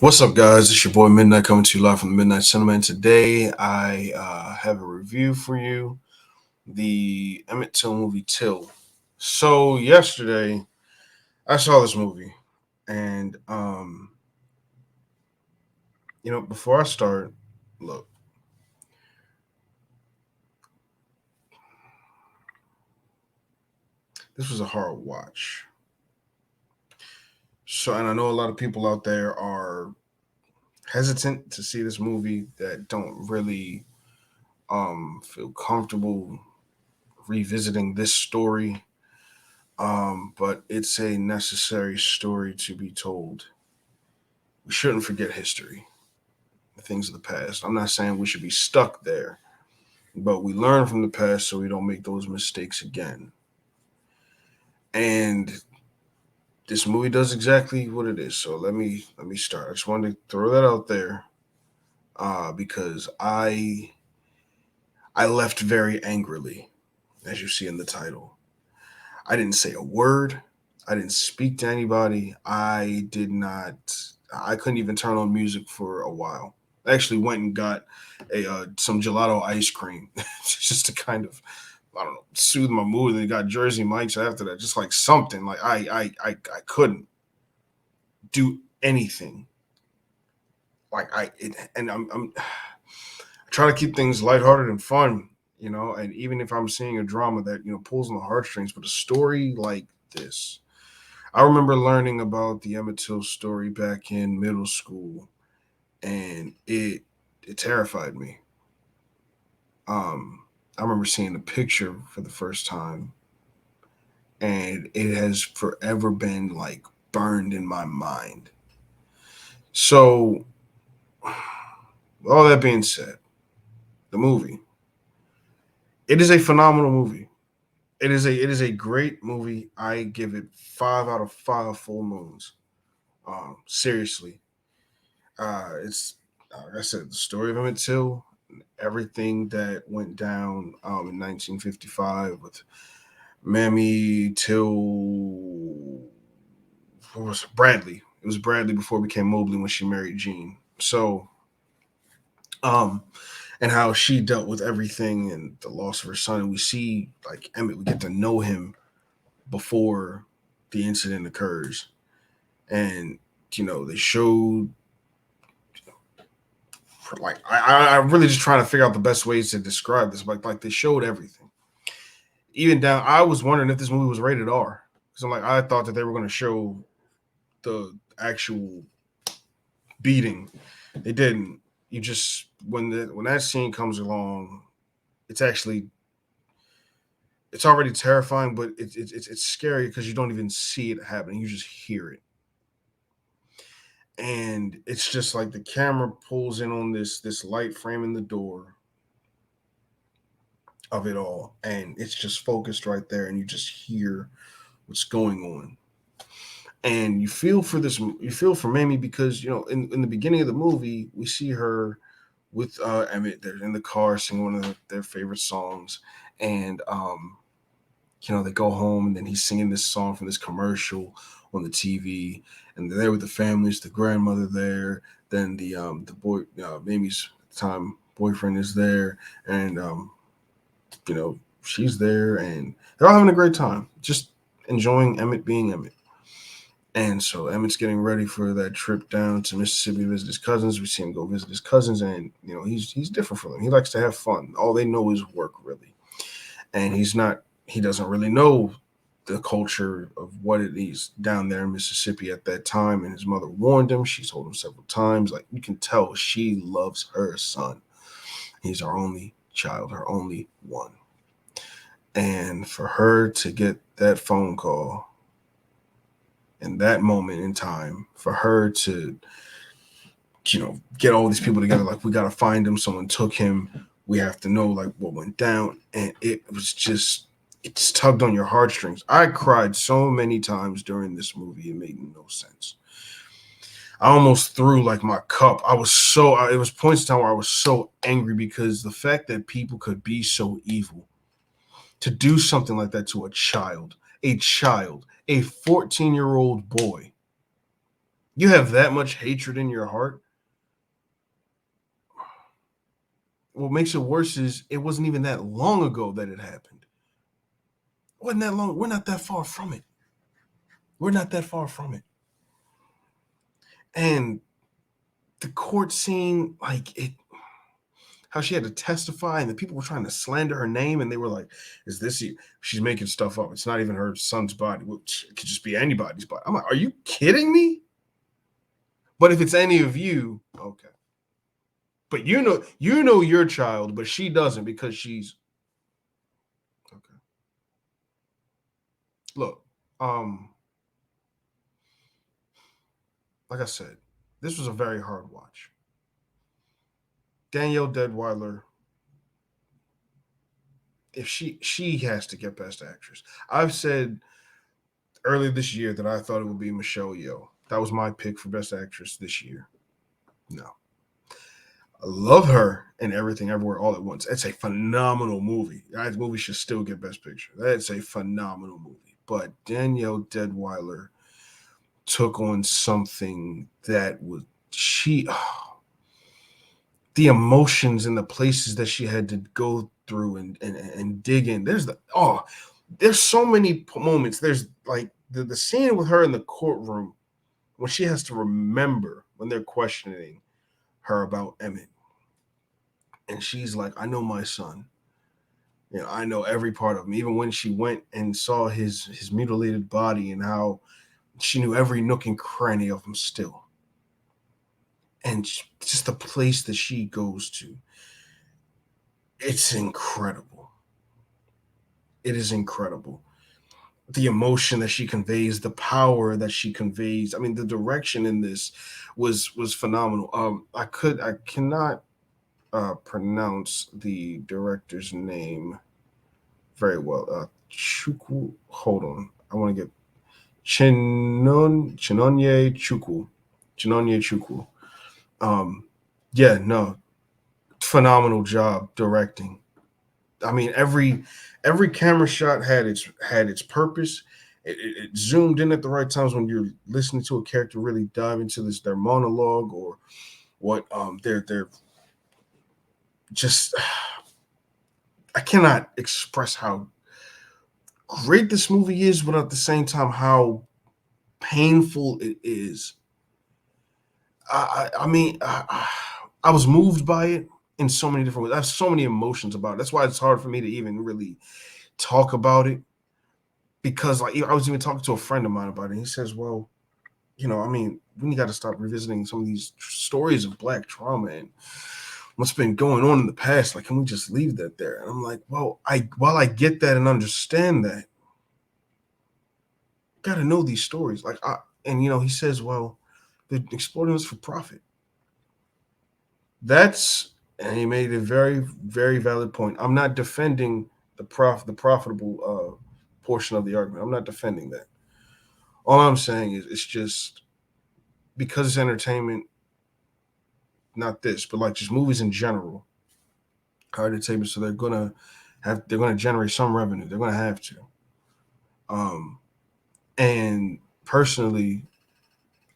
What's up, guys? It's your boy Midnight coming to you live from the Midnight Cinema. And today I have a review for you, the Emmett Till movie Till. So yesterday I saw this movie, and before I start, look, this was a hard watch. So, and I know a lot of people out there are hesitant to see this movie that don't really feel comfortable revisiting this story. But it's a necessary story to be told. We shouldn't forget history, the things of the past. I'm not saying we should be stuck there, but we learn from the past so we don't make those mistakes again. And this movie does exactly what it is. So let me start. I just wanted to throw that out there because I left very angrily, as you see in the title. I didn't say a word. I didn't speak to anybody. I did not. I couldn't even turn on music for a while. I actually went and got a some gelato ice cream just to kind of, I don't know, soothe my mood. And they got Jersey Mike's after that, just like something. Like I couldn't do anything. And I'm I try to keep things lighthearted and fun, And even if I'm seeing a drama that pulls on the heartstrings, but a story like this, I remember learning about the Emmett Till story back in middle school, and it terrified me. I remember seeing the picture for the first time, and it has forever been like burned in my mind. So, with all that being said, the movie, it is a phenomenal movie. It is a great movie. I give it 5 out of 5 full moons. Seriously, it's like I said, the story of Emmett Till, everything that went down in 1955 with Mammy Till. What was it? Bradley? It was Bradley before it became Mobley when she married Gene. So, um, and how she dealt with everything and the loss of her son. And we see like Emmett, we get to know him before the incident occurs, and they showed like I'm really just trying to figure out the best ways to describe this. Like they showed everything, even down. I was wondering if this movie was rated R because I thought that they were going to show the actual beating. They didn't. You just when that scene comes along, it's actually it's already terrifying, but it's scary because you don't even see it happening. You just hear it, and it's just like the camera pulls in on this light frame in the door of it all, and it's just focused right there, and you just hear what's going on. And you feel for Mamie because in the beginning of the movie we see her with Emmett. They're in the car singing one of their favorite songs, and they go home, and then he's singing this song from this commercial on the TV, and they're there with the families, the grandmother there, then the boy, Mamie's time boyfriend is there, and she's there, and they're all having a great time, just enjoying Emmett being Emmett. And so Emmett's getting ready for that trip down to Mississippi to visit his cousins. We see him go visit his cousins, and he's different from them. He likes to have fun. All they know is work, really, and he doesn't really know the culture of what it is down there in Mississippi at that time. And his mother warned him. She told him several times. Like you can tell, she loves her son. He's our only child, her only one. And for her to get that phone call in that moment in time, for her to, get all these people together, like, we got to find him. Someone took him. We have to know, like, what went down. And it just tugged on your heartstrings. I cried so many times during this movie. It made no sense. I almost threw like my cup. It was points in time where I was so angry because the fact that people could be so evil to do something like that to a child, a 14-year-old boy. You have that much hatred in your heart. What makes it worse is it wasn't even that long ago that it happened. It wasn't that long. We're not that far from it. We're not that far from it. And the court scene, like it, how she had to testify, and the people were trying to slander her name, and they were like, "Is this you?" She's making stuff up. It's not even her son's body. It could just be anybody's body. I'm like, are you kidding me? But if it's any of you, okay. But you know your child, but she doesn't because she's okay. Look, like I said, this was a very hard watch. Danielle Deadwyler, if she has to get Best Actress. I've said earlier this year that I thought it would be Michelle Yeoh. That was my pick for Best Actress this year. No, I love her and Everything Everywhere All at Once. It's a phenomenal movie. That movie should still get Best Picture. That's a phenomenal movie. But Danielle Deadwyler took on something that was she. The emotions and the places that she had to go through and dig in. There's so many moments. There's like the scene with her in the courtroom when she has to remember when they're questioning her about Emmett. And she's like, I know my son. You know, I know every part of him. Even when she went and saw his mutilated body and how she knew every nook and cranny of him still. And just the place that she goes to. It's incredible. It is incredible. The emotion that she conveys, the power that she conveys. I mean, the direction in this was phenomenal. I cannot pronounce the director's name very well. Chukwu. Hold on, I want to get Chinonye Chukwu. Chinonye Chukwu. Um, yeah, no, phenomenal job directing. I mean, every camera shot had its purpose. It zoomed in at the right times when you're listening to a character really dive into this their monologue or what they're just I cannot express how great this movie is, but at the same time how painful it is. I mean, I was moved by it in so many different ways. I have so many emotions about it. That's why it's hard for me to even really talk about it because like I was even talking to a friend of mine about it. He says, "Well, you know, I mean, we got to stop revisiting some of these stories of Black trauma and what's been going on in the past. Like, can we just leave that there?" And I'm like, "Well, while I get that and understand that, got to know these stories." And you know, he says, "Well, they're exploiting us for profit." That's and he made a very very valid point. I'm not defending the profitable portion of the argument. I'm not defending that. All I'm saying is it's just because it's entertainment, not this, but like just movies in general are entertainment, so they're gonna generate some revenue. They're gonna have to. Um, and personally,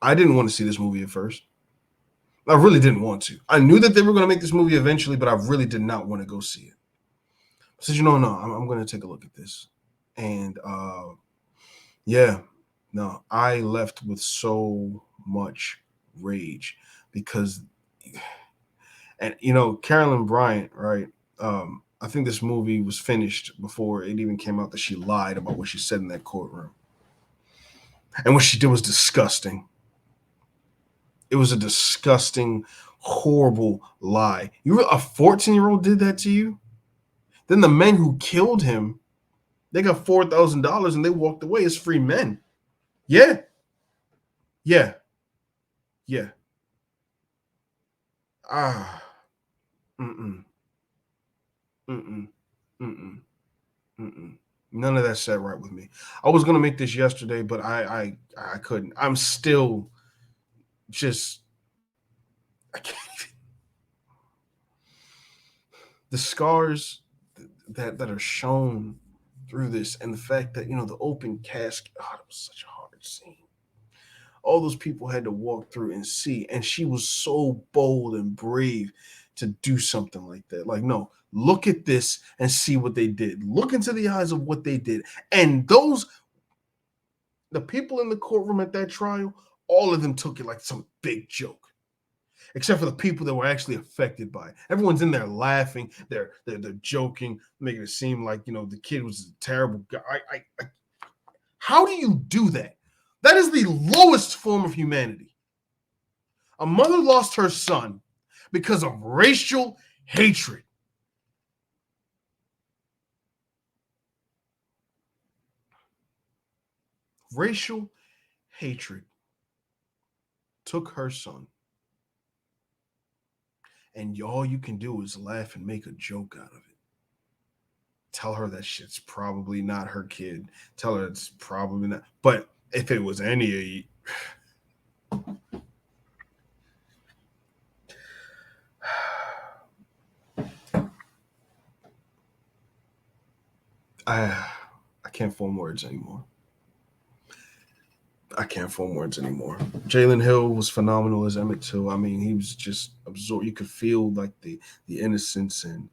I didn't want to see this movie at first. I really didn't want to. I knew that they were going to make this movie eventually, but I really did not want to go see it. I said, no, I'm going to take a look at this. And yeah, no, I left with so much rage because, and you know, Carolyn Bryant, right? I think this movie was finished before it even came out that she lied about what she said in that courtroom. And what she did was disgusting. It was a disgusting, horrible lie. A 14-year-old did that to you? Then the men who killed him, they got $4,000 and they walked away as free men. Yeah, yeah, yeah. Ah, mm-mm, mm-mm, mm-mm, mm-mm. None of that sat right with me. I was gonna make this yesterday, but I couldn't. I'm still just I can't even, the scars that are shown through this, and the fact that you know the open casket. Oh, that was such a hard scene. all those people had to walk through and see. And she was so bold and brave to do something like that. Like, no, look at this and see what they did. Look into the eyes of what they did. And the people in the courtroom at that trial, all of them took it like some big joke, except for the people that were actually affected by it. Everyone's in there laughing, they're joking, making it seem like the kid was a terrible guy. How do you do that? That is the lowest form of humanity. A mother lost her son because of racial hatred. Racial hatred took her son. And all you can do is laugh and make a joke out of it. Tell her that shit's probably not her kid. Tell her it's probably not. But if it was any of you, I can't form words anymore. I can't form words anymore. Jalen Hill was phenomenal as Emmett Till. I mean, he was just absorbed. You could feel like the innocence and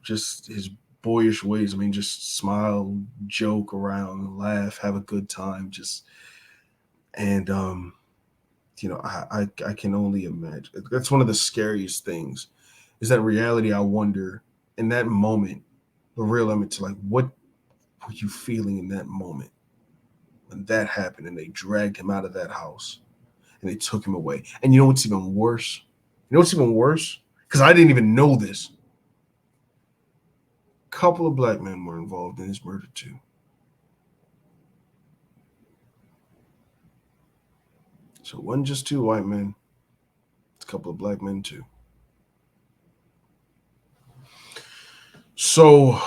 just his boyish ways. I mean, just smile, joke around, laugh, have a good time. Just and I can only imagine. That's one of the scariest things. Is that reality? I wonder in that moment, the real Emmett Till, like what were you feeling in that moment? When that happened and they dragged him out of that house and they took him away. And you know what's even worse? You know what's even worse? Because I didn't even know this. A couple of black men were involved in his murder too. So it wasn't just two white men, it's a couple of black men too. So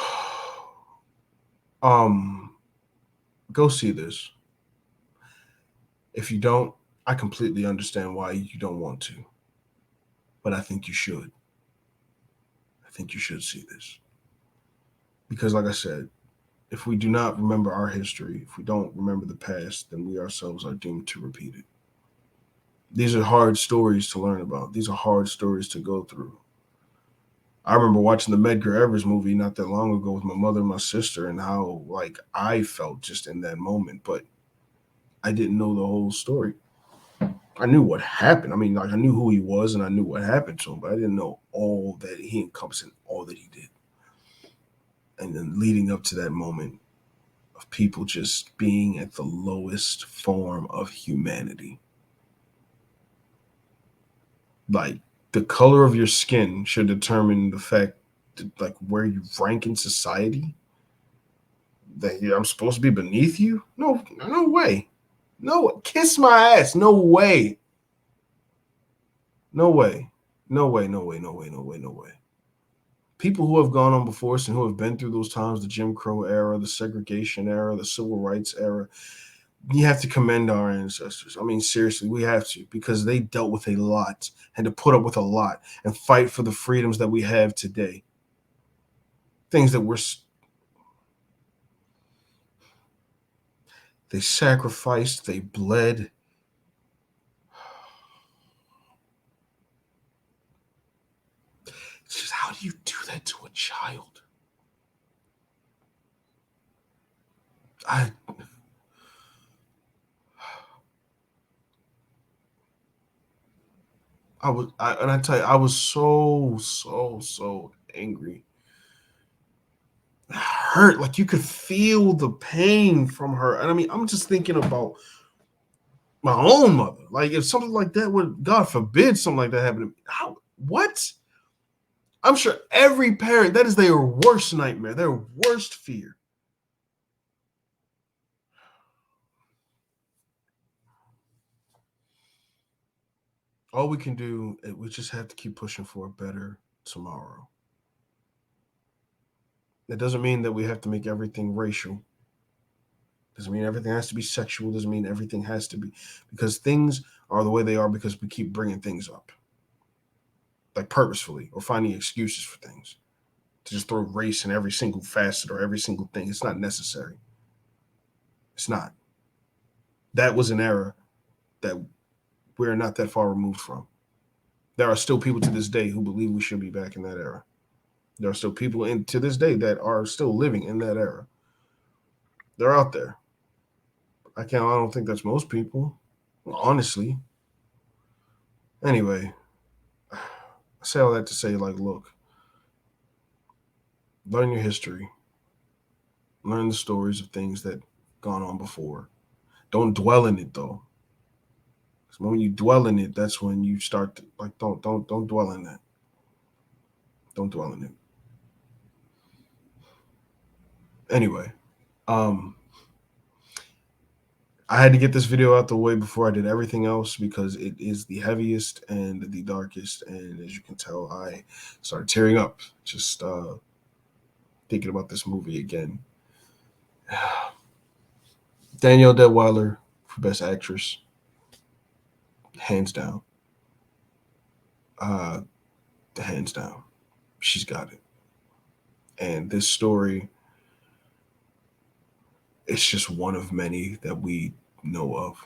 go see this. If you don't, I completely understand why you don't want to. But I think you should. I think you should see this. Because like I said, if we do not remember our history, if we don't remember the past, then we ourselves are doomed to repeat it. These are hard stories to learn about. These are hard stories to go through. I remember watching the Medgar Evers movie not that long ago with my mother and my sister, and how like I felt just in that moment, but I didn't know the whole story. I knew what happened. I mean, like I knew who he was and I knew what happened to him, but I didn't know all that he encompassed and all that he did. And then leading up to that moment of people just being at the lowest form of humanity. Like the color of your skin should determine the fact that, like where you rank in society. That I'm supposed to be beneath you? No, no way. No, kiss my ass. No way. No way. No way. No way. No way. No way. No way. People who have gone on before us and who have been through those times, the Jim Crow era, the segregation era, the civil rights era, you have to commend our ancestors. I mean, seriously, we have to, because they dealt with a lot, had to put up with a lot and fight for the freedoms that we have today. Things that they sacrificed, they bled. It's just, how do you do that to a child? And I tell you, I was so angry, hurt. Like you could feel the pain from her. And I mean, I'm just thinking about my own mother. Like if something like that would, God forbid, something like that happened to me. How? What? I'm sure every parent, that is their worst nightmare, their worst fear. All we can do, we just have to keep pushing for a better tomorrow. That doesn't mean that we have to make everything racial. Doesn't mean everything has to be sexual. Doesn't mean everything has to be, because things are the way they are because we keep bringing things up, like purposefully, or finding excuses for things to just throw race in every single facet or every single thing. It's not necessary. It's not. That was an era. that we're not that far removed from. There are still people to this day who believe we should be back in that era. There are still people to this day that are still living in that era. They're out there. I don't think that's most people, honestly. Anyway, I say all that to say, like, look, learn your history, learn the stories of things that gone on before. Don't dwell in it though. When you dwell in it, that's when you start to, like, don't dwell in that. Don't dwell in it. Anyway, I had to get this video out the way before I did everything else because it is the heaviest and the darkest. And as you can tell, I started tearing up just thinking about this movie again. Danielle Deadwyler for Best Actress, hands down. Hands down. She's got it. And this story, it's just one of many that we know of.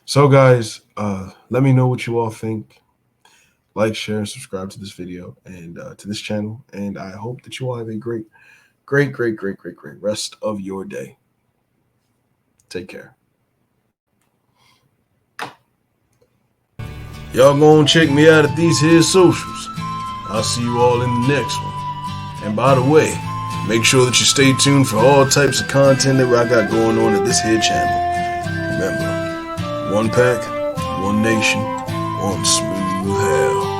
So guys, let me know what you all think. Like, share, and subscribe to this video and to this channel. And I hope that you all have a great rest of your day. Take care. Y'all go and check me out at these here socials. I'll see you all in the next one. And by the way, make sure that you stay tuned for all types of content that I got going on at this here channel. Remember, one pack, one nation, one smooth hell.